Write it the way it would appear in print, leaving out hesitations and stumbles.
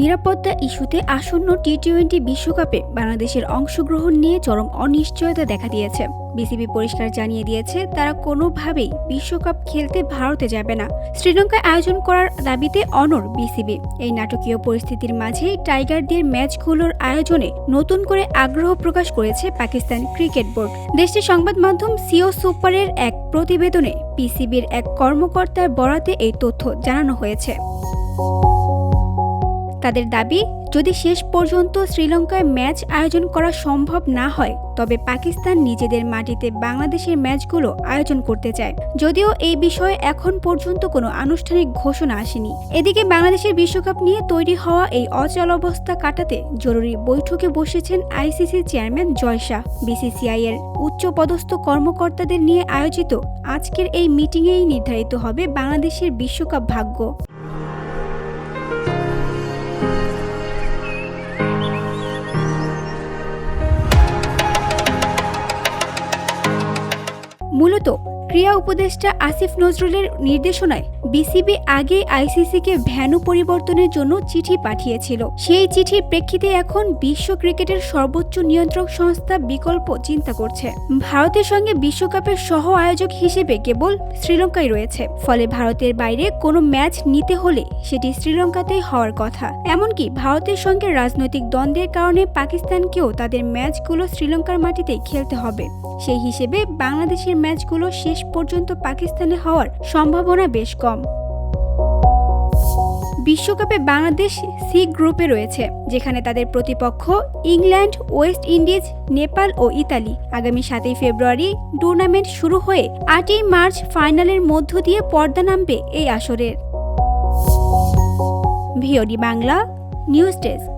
নিরাপত্তা ইস্যুতে আসন্ন টি-20 বিশ্বকাপে বাংলাদেশের অংশগ্রহণ নিয়ে চরম অনিশ্চয়তা দেখা দিয়েছে। বিসিবি পরিষ্কার জানিয়ে দিয়েছে তারা কোনোভাবেই বিশ্বকাপ খেলতে ভারতে যাবে না। শ্রীলঙ্কায় আয়োজন করার দাবিতে অনড় বিসিবি। এই নাটকীয় পরিস্থিতির মাঝেই টাইগারদের ম্যাচগুলোর আয়োজনে নতুন করে আগ্রহ প্রকাশ করেছে পাকিস্তান ক্রিকেট বোর্ড। দেশটির সংবাদ মাধ্যম সিও সুপারের এক প্রতিবেদনে পিসিবির এক কর্মকর্তার বরাতে এই তথ্য জানানো হয়েছে। তাদের দাবি, যদি শেষ পর্যন্ত শ্রীলঙ্কায় ম্যাচ আয়োজন করা সম্ভব না হয় তবে পাকিস্তান নিজেদের মাটিতে বাংলাদেশের ম্যাচগুলো আয়োজন করতে চায়। যদিও এই বিষয়ে এখন পর্যন্ত কোনো আনুষ্ঠানিক ঘোষণা আসেনি। এদিকে বাংলাদেশের বিশ্বকাপ নিয়ে তৈরি হওয়া এই অচলাবস্থা কাটাতে জরুরি বৈঠকে বসেছেন আইসিসি চেয়ারম্যান জয় শাহ। বিসিসিআই এর উচ্চপদস্থ কর্মকর্তাদের নিয়ে আয়োজিত আজকের এই মিটিংয়েই নির্ধারিত হবে বাংলাদেশের বিশ্বকাপ ভাগ্য। মূলত ক্রীড়া উপদেষ্টা আসিফ নজরুলের নির্দেশনায় বিসিবি আগেই আইসিসিকে ভেন্যু পরিবর্তনের জন্য চিঠি পাঠিয়েছিল। সেই চিঠির প্রেক্ষিতে এখন বিশ্ব ক্রিকেটের সর্বোচ্চ নিয়ন্ত্রক সংস্থা বিকল্প চিন্তা করছে। ভারতের সঙ্গে বিশ্বকাপের সহ আয়োজক হিসেবে কেবল শ্রীলঙ্কাই রয়েছে। ফলে ভারতের বাইরে কোনো ম্যাচ নিতে হলে সেটি শ্রীলঙ্কাতেই হওয়ার কথা। এমনকি ভারতের সঙ্গে রাজনৈতিক দ্বন্দ্বের কারণে পাকিস্তানকেও তাদের ম্যাচগুলো শ্রীলঙ্কার মাটিতেই খেলতে হবে। সেই হিসেবে বাংলাদেশের ম্যাচগুলো শেষ পর্যন্ত পাকিস্তানে হওয়ার সম্ভাবনা বেশ কম। বিশ্বকাপে বাংলাদেশ সি গ্রুপে রয়েছে, যেখানে তাদের প্রতিপক্ষ ইংল্যান্ড, ওয়েস্ট ইন্ডিজ, নেপাল ও ইতালি। আগামী 7 ফেব্রুয়ারি টুর্নামেন্ট শুরু হয়ে 8 মার্চ ফাইনালের মধ্য দিয়ে পর্দা নামবে এই আসরের। VOD Bangla news desk.